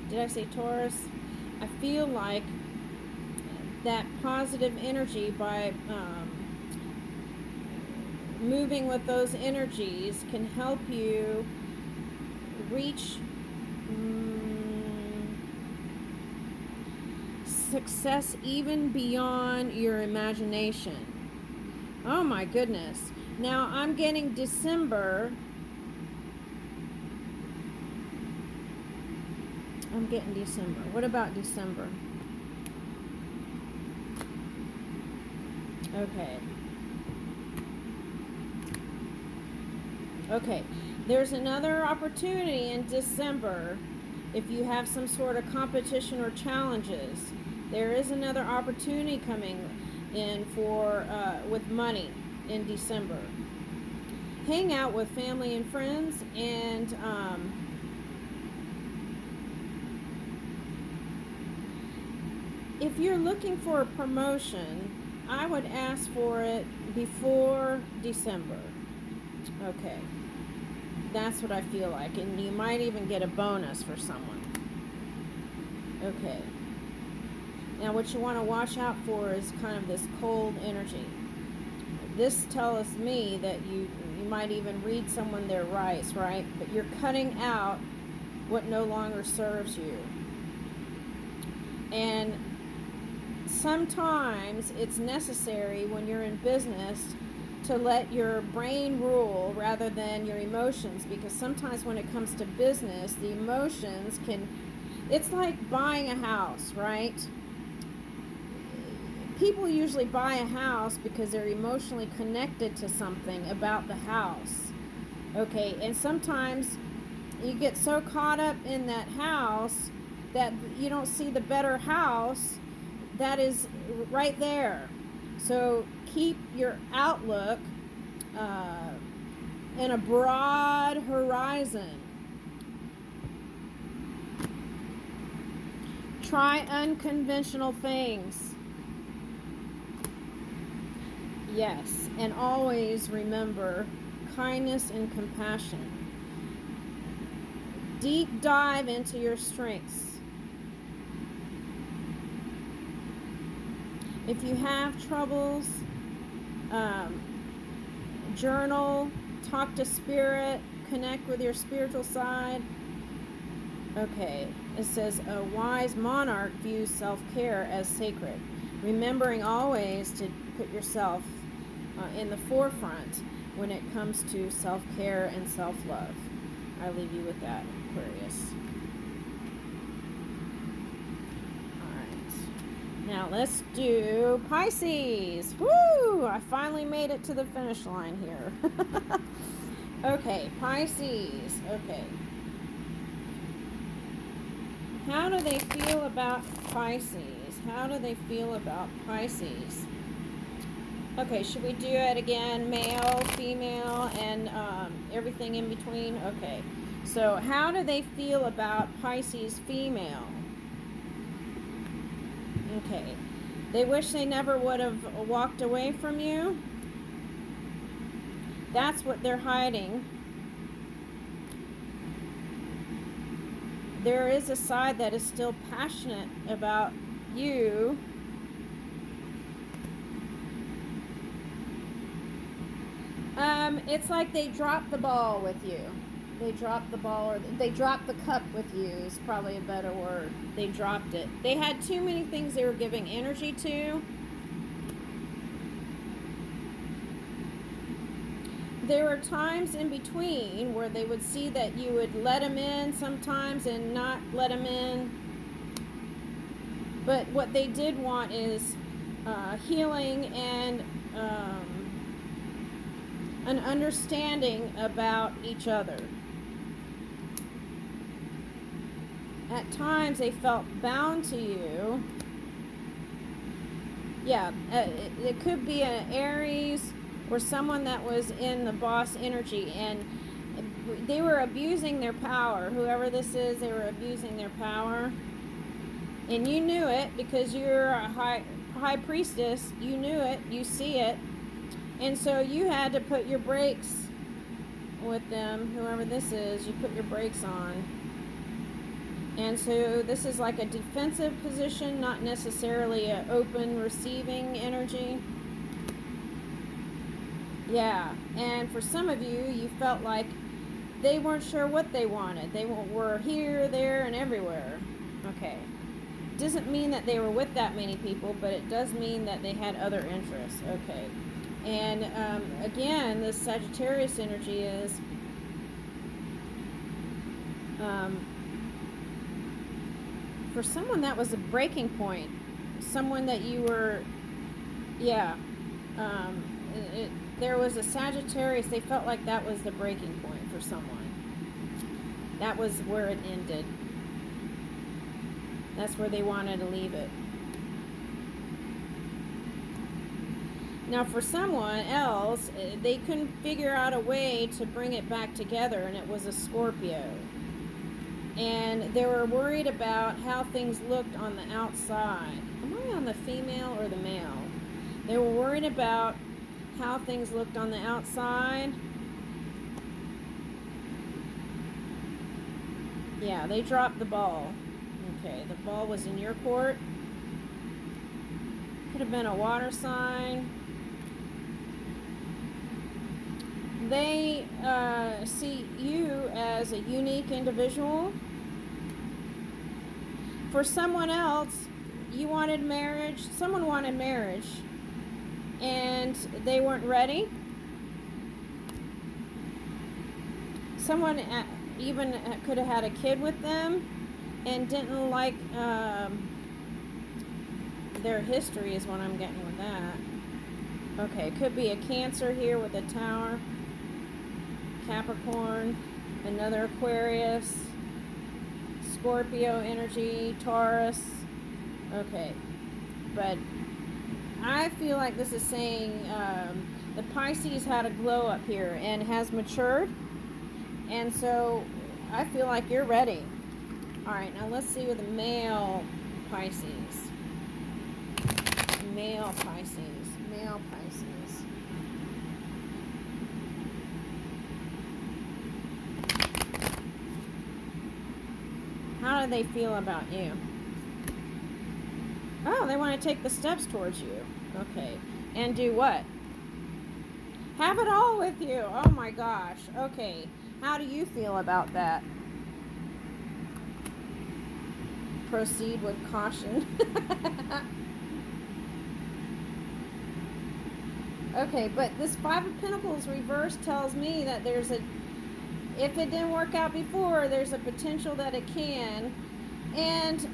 did I say Taurus? I feel like that positive energy, by moving with those energies, can help you reach success even beyond your imagination. Oh my goodness. Now I'm getting December. What about December? Okay. There's another opportunity in December. If you have some sort of competition or challenges, there is another opportunity coming in for with money in December. Hang out with family and friends, and if you're looking for a promotion, I would ask for it before December. Okay. That's what I feel like. And you might even get a bonus for someone. Okay. Now what you want to watch out for is kind of this cold energy. This tells me that you might even read someone their rights, right? But you're cutting out what no longer serves you. And sometimes it's necessary when you're in business to let your brain rule rather than your emotions, because sometimes when it comes to business, the emotions it's like buying a house, right? People usually buy a house because they're emotionally connected to something about the house. Okay, and sometimes you get so caught up in that house that you don't see the better house that is right there. So keep your outlook in a broad horizon. Try unconventional things. Yes, and always remember kindness and compassion. Deep dive into your strengths. If you have troubles, journal, talk to spirit, connect with your spiritual side. Okay, it says a wise monarch views self-care as sacred, remembering always to put yourself in the forefront when it comes to self-care and self-love. I leave you with that, Aquarius. Now let's do Pisces. Woo! I finally made it to the finish line here. Okay, Pisces. Okay. How do they feel about Pisces? Okay, should we do it again? Male, female, and everything in between? Okay. So how do they feel about Pisces female? Okay. They wish they never would have walked away from you. That's what they're hiding. There is a side that is still passionate about you. It's like they dropped the ball with you. They dropped the ball, or they dropped the cup with you is probably a better word. They dropped it. They had too many things they were giving energy to. There were times in between where they would see that you would let them in sometimes and not let them in. But what they did want is healing and an understanding about each other. At times they felt bound to you. Yeah, it could be an Aries or someone that was in the boss energy, and they were abusing their power. Whoever this is, they were abusing their power. And you knew it because you're a high priestess. You knew it. You see it. And so you had to put your brakes with them. Whoever this is, you put your brakes on. And so this is like a defensive position, not necessarily an open receiving energy. Yeah, and for some of you, you felt like they weren't sure what they wanted. They were here, there, and everywhere. Okay. Doesn't mean that they were with that many people, but it does mean that they had other interests. Okay. And again, this Sagittarius energy is for someone that was a breaking point. Someone that you were, yeah. There was a Sagittarius. They felt like that was the breaking point for someone. That was where it ended. That's where they wanted to leave it. Now, for someone else, they couldn't figure out a way to bring it back together, and it was a Scorpio. And they were worried about how things looked on the outside. Am I on the female or the male? They were worried about how things looked on the outside. Yeah, they dropped the ball. Okay, the ball was in your court. Could have been a water sign. They see you as a unique individual. For someone else, you wanted marriage. Someone wanted marriage, and they weren't ready. Someone even could have had a kid with them and didn't like their history is what I'm getting with that. Okay, could be a Cancer here with a Tower, Capricorn, another Aquarius, Scorpio energy, Taurus. Okay, but I feel like this is saying the Pisces had a glow up here and has matured, and so I feel like you're ready. All right, now let's see with the male Pisces. Male Pisces. Male Pisces. How do they feel about you? Oh, they want to take the steps towards you. Okay. And do what? Have it all with you. Oh my gosh. Okay. How do you feel about that? Proceed with caution. Okay, but this Five of Pentacles reversed tells me that there's a, if it didn't work out before, there's a potential that it can. And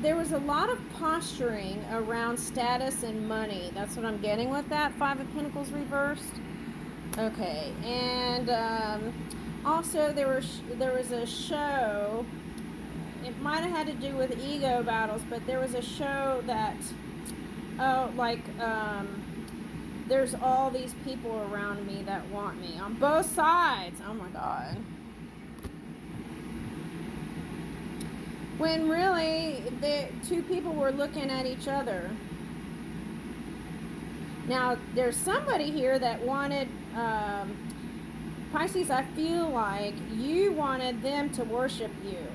there was a lot of posturing around status and money. That's what I'm getting with that Five of Pentacles reversed. Okay, and also there was a show. It might have had to do with ego battles, but there was a show that, there's all these people around me that want me on both sides. Oh my God. When really, the two people were looking at each other. Now, there's somebody here that wanted, Pisces, I feel like you wanted them to worship you.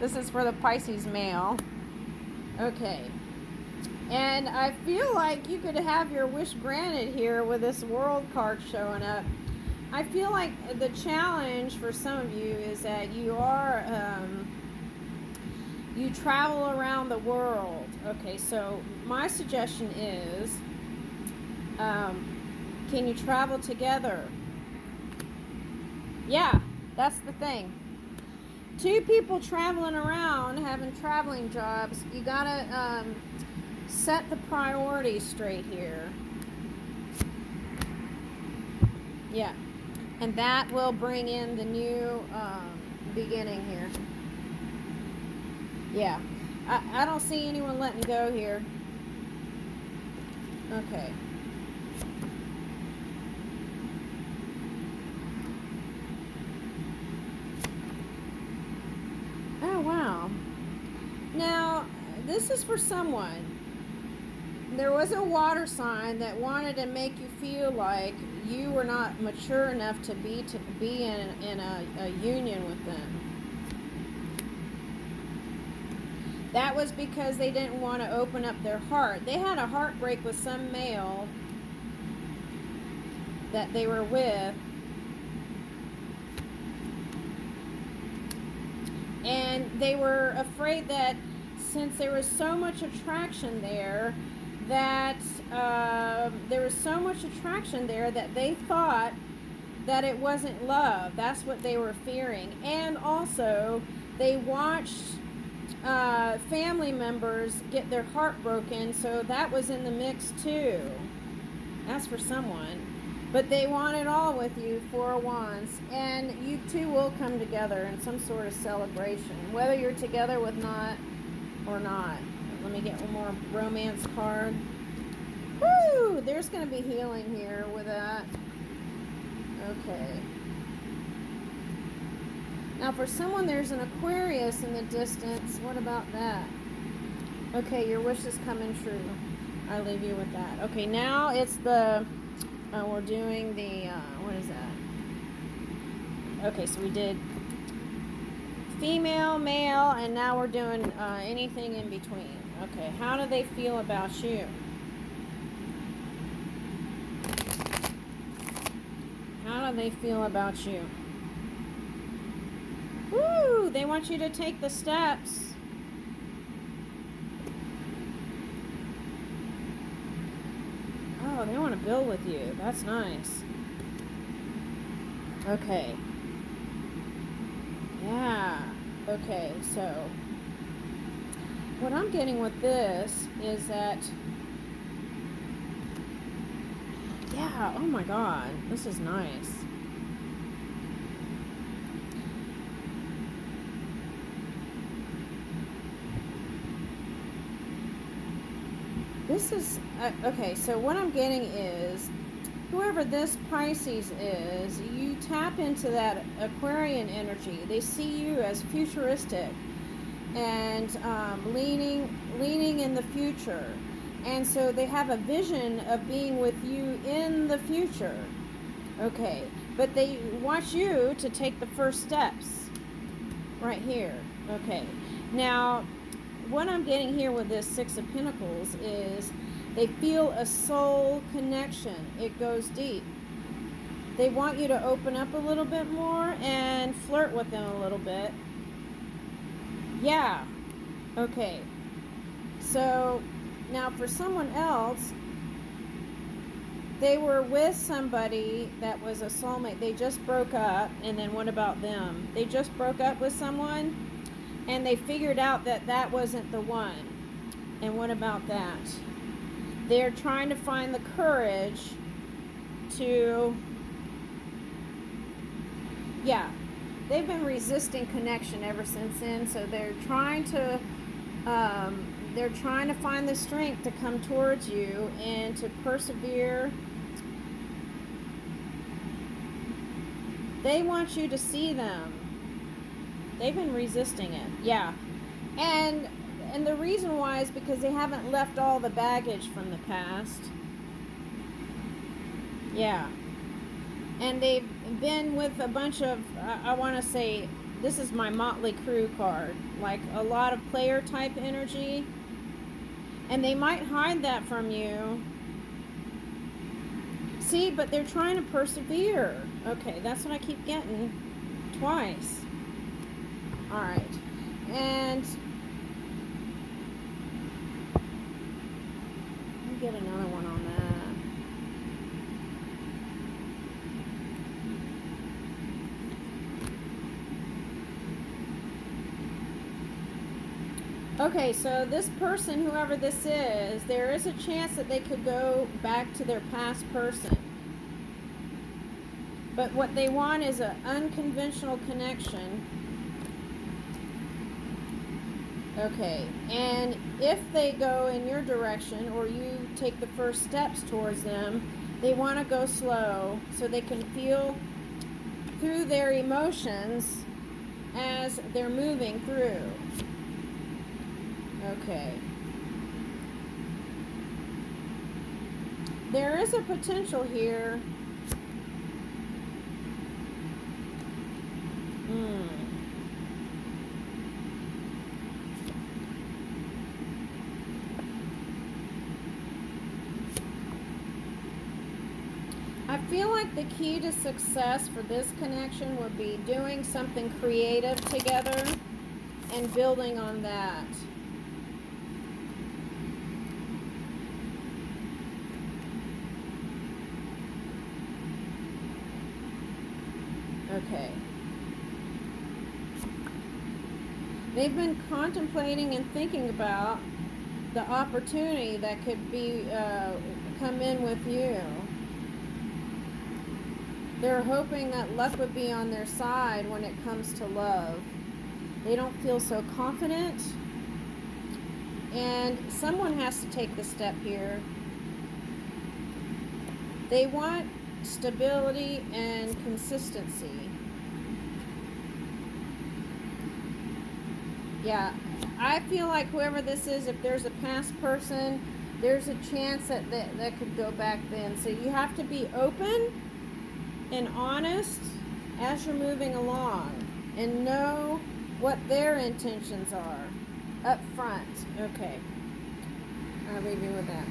This is for the Pisces male. Okay. And I feel like you could have your wish granted here with this World card showing up. I feel like the challenge for some of you is that you are, you travel around the world. Okay, so my suggestion is, can you travel together? Yeah, that's the thing. Two people traveling around, having traveling jobs, you gotta set the priorities straight here. Yeah. And that will bring in the new beginning here. Yeah. I don't see anyone letting go here. Okay. Oh, wow. Now, this is for someone. There was a water sign that wanted to make you feel like you were not mature enough to be in a union with them. That was because they didn't want to open up their heart. They had a heartbreak with some male that they were with. And they were afraid that since there was so much attraction there, that they thought that it wasn't love. That's what they were fearing. And also, they watched family members get their heart broken, so that was in the mix too. That's for someone. But they want it all with you, Four of Wands. And you two will come together in some sort of celebration, whether you're together with not or not. Let me get one more romance card. Woo! There's going to be healing here with that. Okay. Now for someone, there's an Aquarius in the distance. What about that? Okay, your wish is coming true. I leave you with that. Okay, now it's the... we're doing the, what is that? Okay, so we did female, male, and now we're doing anything in between. Okay, how do they feel about you? How do they feel about you? Woo! They want you to take the steps. Oh, they want to build with you. That's nice. Okay. Yeah. Okay, so what I'm getting with this is that, yeah, oh my God, this is nice. This is, okay, so what I'm getting is, whoever this Pisces is, you tap into that Aquarian energy. They see you as futuristic and leaning in the future. And so they have a vision of being with you in the future. Okay, but they want you to take the first steps right here. Okay, now what I'm getting here with this Six of Pentacles is they feel a soul connection. It goes deep. They want you to open up a little bit more and flirt with them a little bit. Yeah. Okay. So now for someone else, they were with somebody that was a soulmate. They just broke up, and then what about them? They just broke up with someone, and they figured out that that wasn't the one. And what about that? They're trying to find the courage to, yeah, they've been resisting connection ever since then. So they're trying to find the strength to come towards you and to persevere. They want you to see them. They've been resisting it. Yeah. And the reason why is because they haven't left all the baggage from the past. Yeah. And they've been with a bunch of, I want to say, this is my Motley Crue card. Like a lot of player type energy. And they might hide that from you. See, but they're trying to persevere. Okay, that's what I keep getting twice. All right. And let me get another one on that. Okay, so this person, whoever this is, there is a chance that they could go back to their past person. But what they want is an unconventional connection. Okay, and if they go in your direction or you take the first steps towards them, they want to go slow so they can feel through their emotions as they're moving through. Okay. There is a potential here. I feel like the key to success for this connection would be doing something creative together and building on that. Okay. They've been contemplating and thinking about the opportunity that could be come in with you. They're hoping that luck would be on their side when it comes to love. They don't feel so confident, and someone has to take the step here. They want stability and consistency. Yeah, I feel like whoever this is, if there's a past person, there's a chance that could go back then. So you have to be open and honest as you're moving along and know what their intentions are up front. Okay, I'll leave you with that.